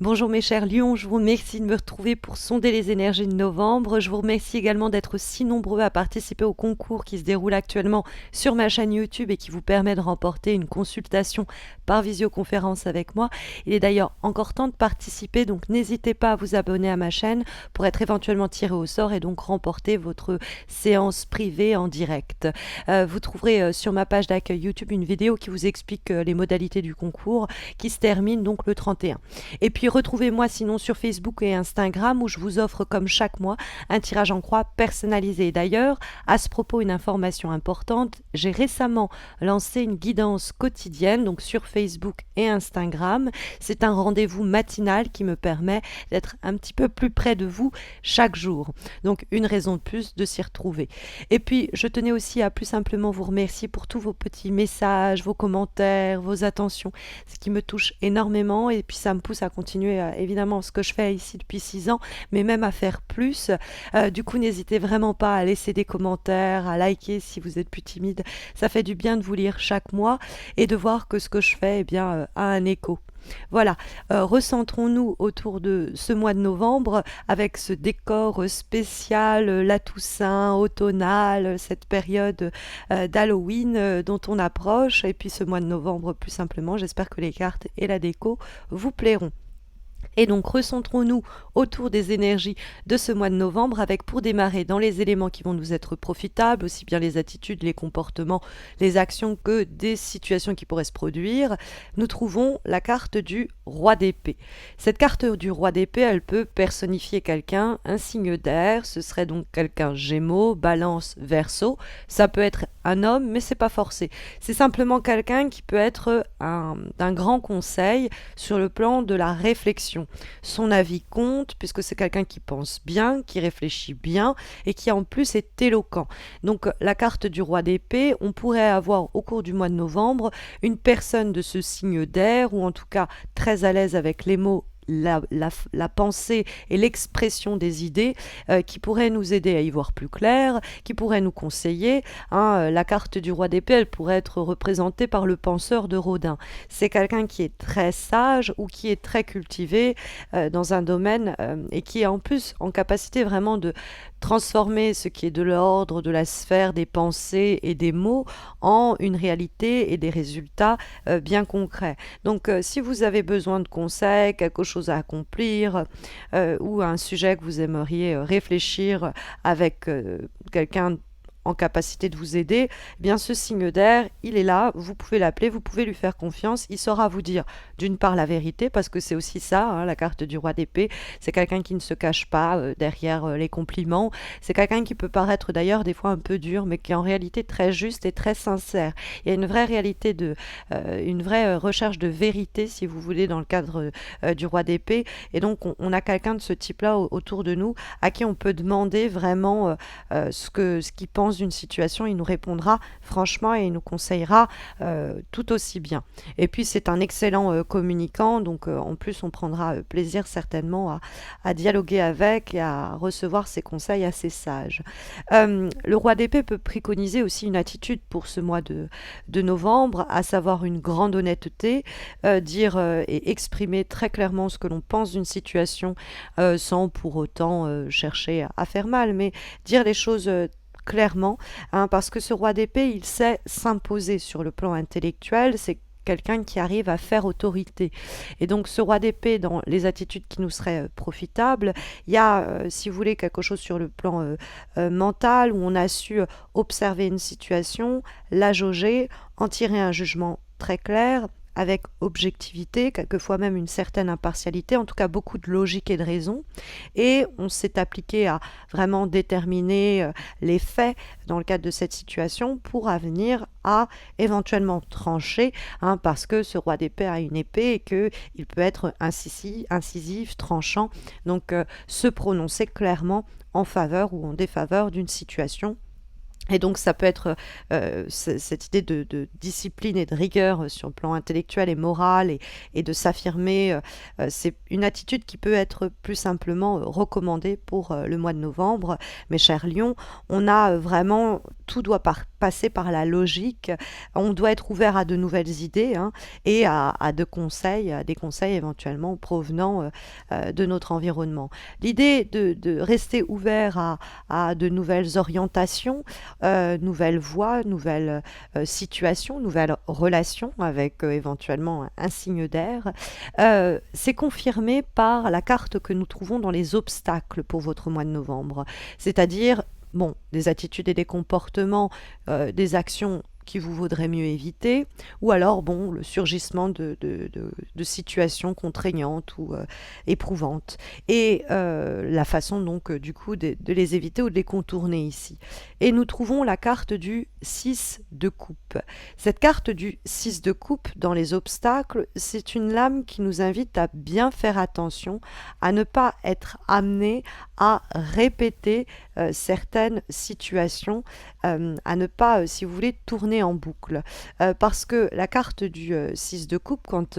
Bonjour mes chers lions, je vous remercie de me retrouver pour sonder les énergies de novembre. Je vous remercie également d'être si nombreux à participer au concours qui se déroule actuellement sur ma chaîne YouTube et qui vous permet de remporter une consultation par visioconférence avec moi. Il est d'ailleurs encore temps de participer, donc n'hésitez pas à vous abonner à ma chaîne pour être éventuellement tiré au sort et donc remporter votre séance privée en direct. Vous trouverez sur ma page d'accueil YouTube une vidéo qui vous explique les modalités du concours qui se termine donc le 31. Et puis retrouvez-moi sinon sur Facebook et Instagram où je vous offre comme chaque mois un tirage en croix personnalisé. D'ailleurs, à ce propos, une information importante, j'ai récemment lancé une guidance quotidienne donc sur Facebook et Instagram. C'est un rendez-vous matinal qui me permet d'être un petit peu plus près de vous chaque jour. Donc une raison de plus de s'y retrouver. Et puis je tenais aussi à plus simplement vous remercier pour tous vos petits messages, vos commentaires, vos attentions, ce qui me touche énormément et puis ça me pousse à continuer évidemment ce que je fais ici depuis 6 ans, mais même à faire plus. Du coup, n'hésitez vraiment pas à laisser des commentaires, à liker si vous êtes plus timide. Ça fait du bien de vous lire chaque mois et de voir que ce que je fais a un écho. Voilà, recentrons-nous autour de ce mois de novembre avec ce décor spécial, la Toussaint, automnale, cette période d'Halloween dont on approche, et puis ce mois de novembre plus simplement. J'espère que les cartes et la déco vous plairont. Et donc recentrons-nous autour des énergies de ce mois de novembre avec pour démarrer dans les éléments qui vont nous être profitables, aussi bien les attitudes, les comportements, les actions que des situations qui pourraient se produire. Nous trouvons la carte du roi d'épée. Cette carte du roi d'épée, elle peut personnifier quelqu'un, un signe d'air, ce serait donc quelqu'un Gémeaux, Balance, Verseau. Ça peut être un homme, mais c'est pas forcé. C'est simplement quelqu'un qui peut être d'un grand conseil sur le plan de la réflexion. Son avis compte puisque c'est quelqu'un qui pense bien, qui réfléchit bien et qui en plus est éloquent. Donc la carte du roi d'épée, on pourrait avoir au cours du mois de novembre une personne de ce signe d'air ou en tout cas très à l'aise avec les mots, la pensée et l'expression des idées qui pourraient nous aider à y voir plus clair, qui pourraient nous conseiller. La carte du roi d'épée, elle pourrait être représentée par le penseur de Rodin. C'est quelqu'un qui est très sage ou qui est très cultivé dans un domaine et qui est en plus en capacité vraiment de transformer ce qui est de l'ordre, de la sphère des pensées et des mots en une réalité et des résultats bien concrets. Donc si vous avez besoin de conseils, quelque chose à accomplir ou un sujet que vous aimeriez réfléchir avec quelqu'un en capacité de vous aider, eh bien ce signe d'air, il est là, vous pouvez l'appeler, vous pouvez lui faire confiance, il saura vous dire d'une part la vérité, parce que c'est aussi ça, la carte du roi d'épée, c'est quelqu'un qui ne se cache pas derrière les compliments, c'est quelqu'un qui peut paraître d'ailleurs des fois un peu dur, mais qui est en réalité très juste et très sincère. Il y a une vraie réalité une vraie recherche de vérité, si vous voulez, dans le cadre du roi d'épée, et donc on a quelqu'un de ce type-là autour de nous, à qui on peut demander vraiment ce qu'il pense d'une situation, il nous répondra franchement et il nous conseillera tout aussi bien. Et puis c'est un excellent communicant, donc en plus on prendra plaisir certainement à dialoguer avec et à recevoir ses conseils assez sages. Le roi d'épée peut préconiser aussi une attitude pour ce mois de novembre, à savoir une grande honnêteté, dire et exprimer très clairement ce que l'on pense d'une situation sans pour autant chercher à faire mal, mais dire les choses clairement, parce que ce roi d'épée, il sait s'imposer sur le plan intellectuel, c'est quelqu'un qui arrive à faire autorité. Et donc ce roi d'épée, dans les attitudes qui nous seraient profitables, il y a, si vous voulez, quelque chose sur le plan mental, où on a su observer une situation, la jauger, en tirer un jugement très clair, avec objectivité, quelquefois même une certaine impartialité, en tout cas beaucoup de logique et de raison. Et on s'est appliqué à vraiment déterminer les faits dans le cadre de cette situation pour venir à éventuellement trancher, parce que ce roi d'épée a une épée et qu'il peut être incisif, tranchant, donc se prononcer clairement en faveur ou en défaveur d'une situation. Et donc ça peut être cette idée de discipline et de rigueur sur le plan intellectuel et moral et de s'affirmer. C'est une attitude qui peut être plus simplement recommandée pour le mois de novembre. Mes chers lions, on a vraiment tout doit passer par la logique. On doit être ouvert à de nouvelles idées, hein, et à des conseils éventuellement provenant de notre environnement. L'idée de rester ouvert à de nouvelles orientations, nouvelles voies, nouvelles situations, nouvelles relations avec éventuellement un signe d'air, c'est confirmé par la carte que nous trouvons dans les obstacles pour votre mois de novembre. C'est-à-dire, bon, des attitudes et des comportements, des actions qui vous vaudrait mieux éviter, ou alors, bon, le surgissement de situations contraignantes ou éprouvantes. Et la façon, donc, du coup, de les éviter ou de les contourner ici. Et nous trouvons la carte du 6 de coupe. Cette carte du 6 de coupe dans les obstacles, c'est une lame qui nous invite à bien faire attention, à ne pas être amené à répéter certaines situations, à ne pas, si vous voulez, tourner en boucle. Parce que la carte du 6 de coupe, quand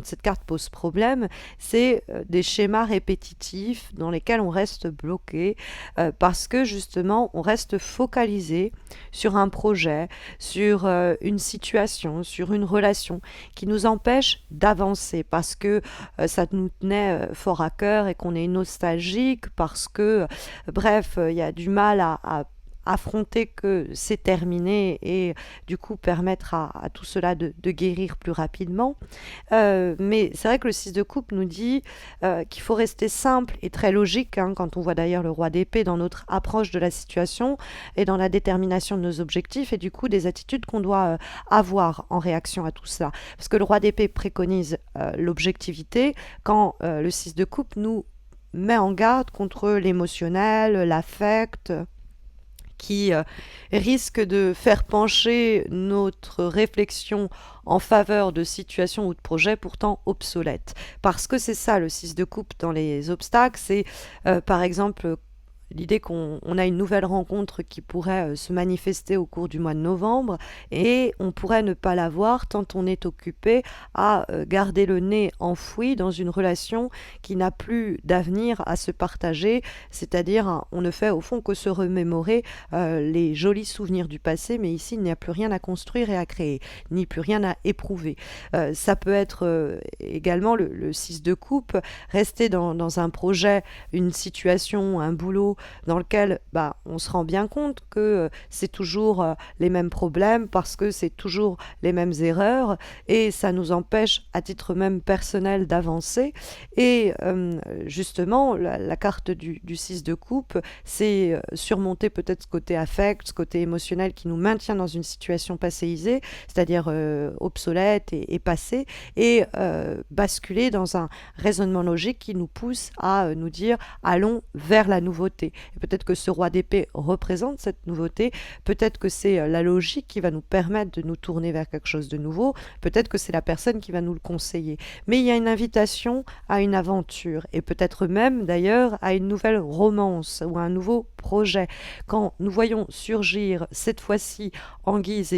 cette carte pose problème, c'est des schémas répétitifs dans lesquels on reste bloqué, parce que justement, on reste focalisé sur un projet, sur une situation, sur une relation qui nous empêche d'avancer, parce que ça nous tenait fort à cœur et qu'on est nostalgique, parce que, bref, il y a du mal à affronter que c'est terminé et du coup permettre à tout cela de guérir plus rapidement. Mais c'est vrai que le 6 de coupe nous dit qu'il faut rester simple et très logique, hein, quand on voit d'ailleurs le roi d'épée dans notre approche de la situation et dans la détermination de nos objectifs et du coup des attitudes qu'on doit avoir en réaction à tout ça. Parce que le roi d'épée préconise l'objectivité quand le 6 de coupe nous met en garde contre l'émotionnel, l'affect, qui risque de faire pencher notre réflexion en faveur de situations ou de projets pourtant obsolètes. Parce que c'est ça le 6 de coupe dans les obstacles, c'est par exemple l'idée qu'on a une nouvelle rencontre qui pourrait se manifester au cours du mois de novembre et on pourrait ne pas la voir tant on est occupé à garder le nez enfoui dans une relation qui n'a plus d'avenir à se partager, c'est-à-dire on ne fait au fond que se remémorer les jolis souvenirs du passé, mais ici il n'y a plus rien à construire et à créer, ni plus rien à éprouver. Ça peut être également le 6 de coupe, rester dans un projet, une situation, un boulot dans lequel on se rend bien compte que c'est toujours les mêmes problèmes parce que c'est toujours les mêmes erreurs et ça nous empêche à titre même personnel d'avancer et justement la carte du 6 de coupe c'est surmonter peut-être ce côté affect, ce côté émotionnel qui nous maintient dans une situation passéisée, c'est-à-dire obsolète et passée et basculer dans un raisonnement logique qui nous pousse à nous dire allons vers la nouveauté. Et peut-être que ce roi d'épée représente cette nouveauté, peut-être que c'est la logique qui va nous permettre de nous tourner vers quelque chose de nouveau, peut-être que c'est la personne qui va nous le conseiller. Mais il y a une invitation à une aventure, et peut-être même d'ailleurs à une nouvelle romance ou à un nouveau projet. Quand nous voyons surgir cette fois-ci en guise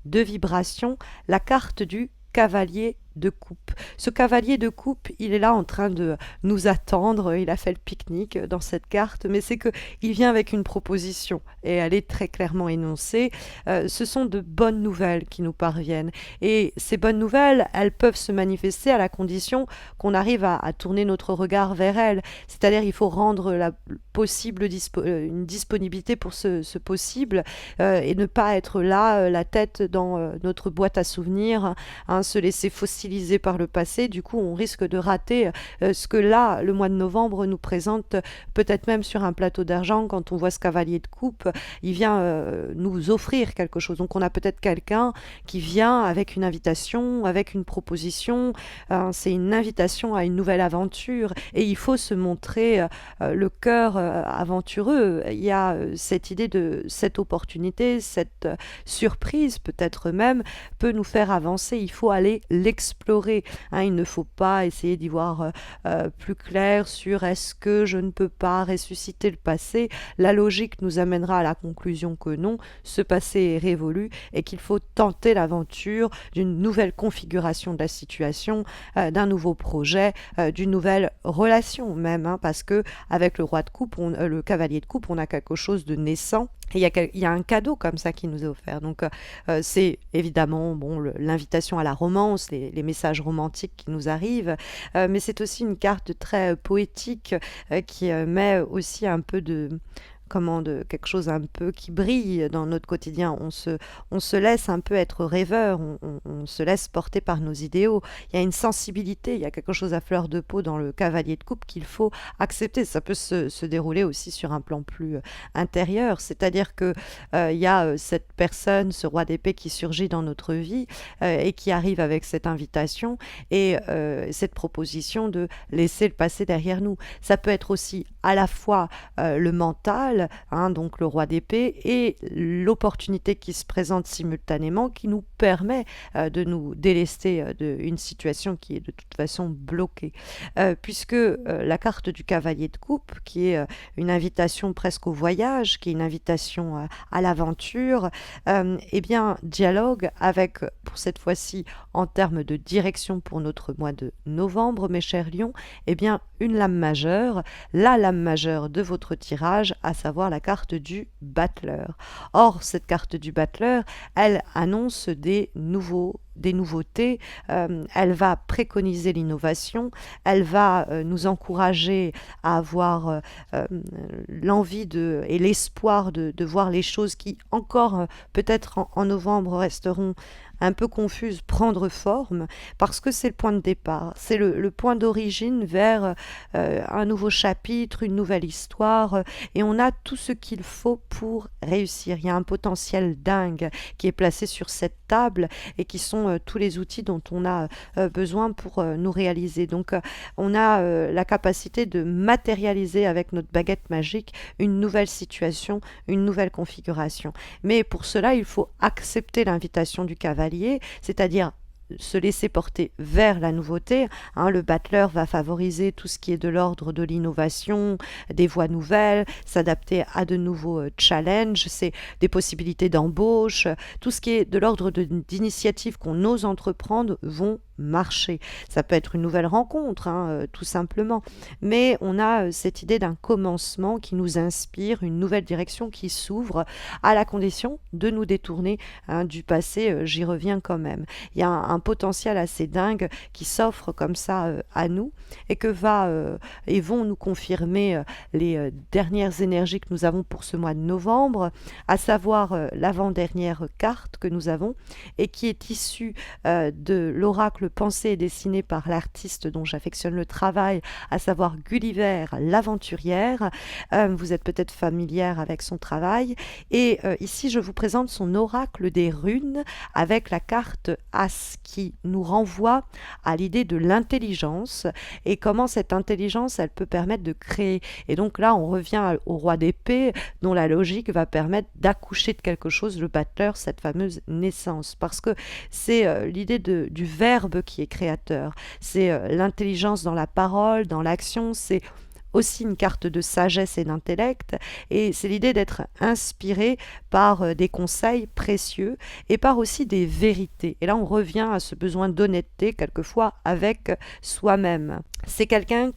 de vibration, la carte du cavalier de coupe. Ce cavalier de coupe, il est là en train de nous attendre, il a fait le pique-nique dans cette carte, mais c'est qu'il vient avec une proposition et elle est très clairement énoncée. Ce sont de bonnes nouvelles qui nous parviennent et ces bonnes nouvelles, elles peuvent se manifester à la condition qu'on arrive à tourner notre regard vers elles. C'est-à-dire il faut rendre une disponibilité pour ce possible et ne pas être là, la tête dans notre boîte à souvenirs, hein, se laisser fossiliser par le passé, du coup on risque de rater ce que là le mois de novembre nous présente, peut-être même sur un plateau d'argent. Quand on voit ce cavalier de coupe, il vient nous offrir quelque chose, donc on a peut-être quelqu'un qui vient avec une invitation, avec une proposition, c'est une invitation à une nouvelle aventure et il faut se montrer le cœur aventureux. Il y a cette idée de cette opportunité, cette surprise peut-être même peut nous faire avancer, il faut aller l'explorer explorer, hein. Il ne faut pas essayer d'y voir plus clair sur est-ce que je ne peux pas ressusciter le passé. La logique nous amènera à la conclusion que non, ce passé est révolu et qu'il faut tenter l'aventure d'une nouvelle configuration de la situation, d'un nouveau projet, d'une nouvelle relation même, hein, parce que avec le roi de coupe, le cavalier de coupe, on a quelque chose de naissant. Et il y a un cadeau comme ça qui nous est offert. Donc c'est évidemment bon, l'invitation à la romance, les messages romantiques qui nous arrivent, mais c'est aussi une carte très poétique qui met aussi un peu de quelque chose un peu qui brille dans notre quotidien. On se laisse un peu être rêveur, on se laisse porter par nos idéaux. Il y a une sensibilité, il y a quelque chose à fleur de peau dans le cavalier de coupe qu'il faut accepter. Ça peut se dérouler aussi sur un plan plus intérieur, c'est-à-dire que il y a cette personne, ce roi d'épée qui surgit dans notre vie et qui arrive avec cette invitation et cette proposition de laisser le passé derrière nous. Ça peut être aussi à la fois le mental, hein, donc le roi d'épée, et l'opportunité qui se présente simultanément qui nous permet de nous délester d'une situation qui est de toute façon bloquée. Puisque la carte du cavalier de coupe, qui est une invitation presque au voyage, qui est une invitation à l'aventure, eh bien dialogue avec, pour cette fois-ci en termes de direction pour notre mois de novembre, mes chers lions, eh bien une lame majeure, la lame majeure de votre tirage, à savoir la carte du battleur. Or, cette carte du battleur, elle annonce des nouveautés, elle va préconiser l'innovation, elle va nous encourager à avoir l'envie et l'espoir de voir les choses qui encore peut-être en novembre resteront un peu confuse, prendre forme, parce que c'est le point de départ, c'est le point d'origine vers un nouveau chapitre, une nouvelle histoire, et on a tout ce qu'il faut pour réussir. Il y a un potentiel dingue qui est placé sur cette table et qui sont tous les outils dont on a besoin pour nous réaliser. Donc on a la capacité de matérialiser avec notre baguette magique une nouvelle situation, une nouvelle configuration. Mais pour cela, il faut accepter l'invitation du cavalier, c'est-à-dire se laisser porter vers la nouveauté. Hein, le battleur va favoriser tout ce qui est de l'ordre de l'innovation, des voies nouvelles, s'adapter à de nouveaux challenges, c'est des possibilités d'embauche, tout ce qui est de l'ordre d'initiatives qu'on ose entreprendre vont marcher. Ça peut être une nouvelle rencontre, hein, tout simplement. Mais on a cette idée d'un commencement qui nous inspire, une nouvelle direction qui s'ouvre, à la condition de nous détourner du passé. J'y reviens quand même. Il y a un potentiel assez dingue qui s'offre comme ça à nous et et vont nous confirmer les dernières énergies que nous avons pour ce mois de novembre, à savoir l'avant-dernière carte que nous avons et qui est issue de l'oracle pensé et dessiné par l'artiste dont j'affectionne le travail, à savoir Gulliver l'aventurière. Vous êtes peut-être familière avec son travail et ici je vous présente son oracle des runes avec la carte As qui nous renvoie à l'idée de l'intelligence et comment cette intelligence elle peut permettre de créer. Et donc là on revient au roi d'épée dont la logique va permettre d'accoucher de quelque chose, le battleur, cette fameuse naissance, parce que c'est l'idée du verbe qui est créateur, c'est l'intelligence dans la parole, dans l'action, c'est aussi une carte de sagesse et d'intellect, et c'est l'idée d'être inspiré par des conseils précieux et par aussi des vérités. Et là, on revient à ce besoin d'honnêteté, quelquefois avec soi-même. C'est quelqu'un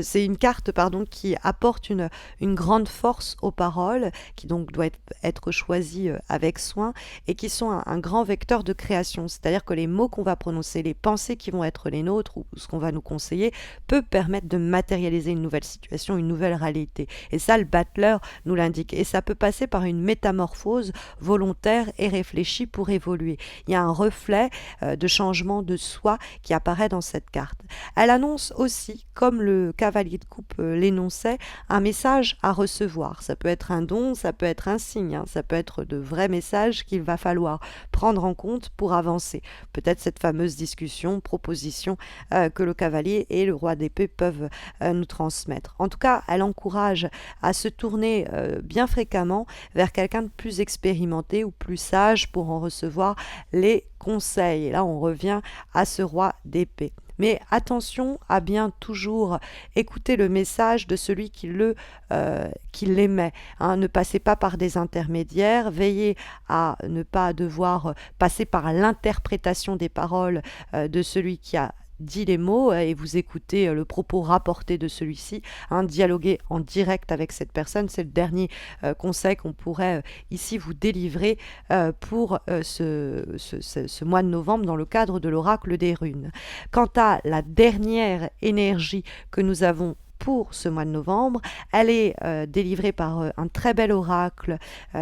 c'est une carte, pardon, qui apporte une grande force aux paroles, qui donc doit être choisie avec soin, et qui sont un grand vecteur de création. C'est-à-dire que les mots qu'on va prononcer, les pensées qui vont être les nôtres, ou ce qu'on va nous conseiller, peut permettre de matérialiser une nouvelle situation, une nouvelle réalité. Et ça, le battleur nous l'indique. Et ça peut passer par une métamorphose volontaire et réfléchie pour évoluer. Il y a un reflet de changement de soi qui apparaît dans cette carte. Elle annonce lance aussi, comme le cavalier de coupe l'énonçait, un message à recevoir. Ça peut être un don, ça peut être un signe, hein, ça peut être de vrais messages qu'il va falloir prendre en compte pour avancer. Peut-être cette fameuse discussion, proposition que le cavalier et le roi d'épée peuvent nous transmettre. En tout cas, elle encourage à se tourner bien fréquemment vers quelqu'un de plus expérimenté ou plus sage pour en recevoir les conseils. Et là, on revient à ce roi d'épée. Mais attention à bien toujours écouter le message de celui qui l'émet. Hein. Ne passez pas par des intermédiaires, veillez à ne pas devoir passer par l'interprétation des paroles de celui qui a dit les mots et vous écoutez le propos rapporté de celui-ci, hein, dialoguer en direct avec cette personne, c'est le dernier conseil qu'on pourrait ici vous délivrer pour ce mois de novembre dans le cadre de l'oracle des runes. Quant à la dernière énergie que nous avons pour ce mois de novembre, elle est délivrée par un très bel oracle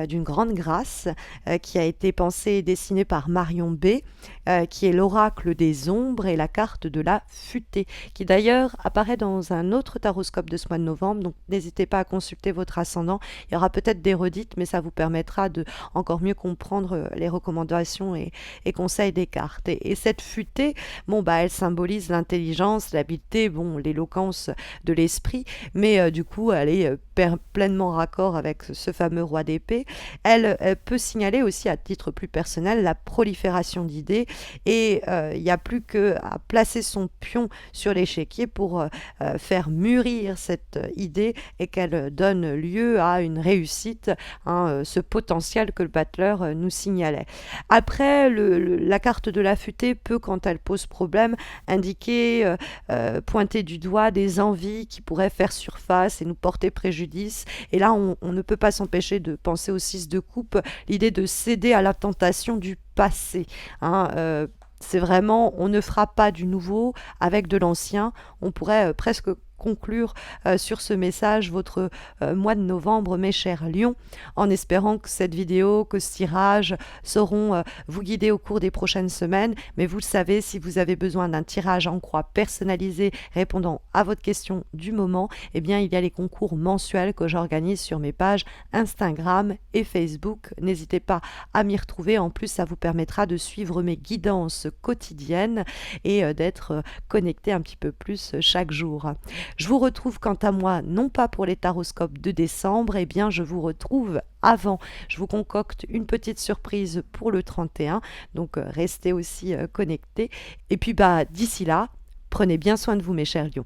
d'une grande grâce qui a été pensé et dessiné par Marion B, qui est l'oracle des ombres et la carte de la futée, qui d'ailleurs apparaît dans un autre taroscope de ce mois de novembre, donc n'hésitez pas à consulter votre ascendant. Il y aura peut-être des redites, mais ça vous permettra de encore mieux comprendre les recommandations et conseils des cartes. Et cette futée, bon, bah, elle symbolise l'intelligence, l'habileté, bon, l'éloquence de l'esprit, mais du coup, elle est pleinement raccord avec ce fameux roi d'épée. Elle peut signaler aussi à titre plus personnel la prolifération d'idées et il n'y a plus qu'à placer son pion sur l'échiquier pour faire mûrir cette idée et qu'elle donne lieu à une réussite, hein, ce potentiel que le battleur nous signalait. Après, la carte de la futée peut, quand elle pose problème, indiquer, pointer du doigt des envies qui pourraient faire surface et nous porter préjudice. Et là, on ne peut pas s'empêcher de penser au 6 de coupe, l'idée de céder à la tentation du passé. Hein, c'est vraiment, on ne fera pas du nouveau avec de l'ancien. On pourrait presque conclure sur ce message votre mois de novembre, mes chers lions, en espérant que cette vidéo, que ce tirage sauront vous guider au cours des prochaines semaines. Mais vous le savez, si vous avez besoin d'un tirage en croix personnalisé répondant à votre question du moment, eh bien il y a les concours mensuels que j'organise sur mes pages Instagram et Facebook. N'hésitez pas à m'y retrouver. En plus, ça vous permettra de suivre mes guidances quotidiennes et d'être connecté un petit peu plus chaque jour. Je vous retrouve quant à moi, non pas pour les taroscopes de décembre, eh bien je vous retrouve avant. Je vous concocte une petite surprise pour le 31, donc restez aussi connectés. Et puis d'ici là, prenez bien soin de vous mes chers lions.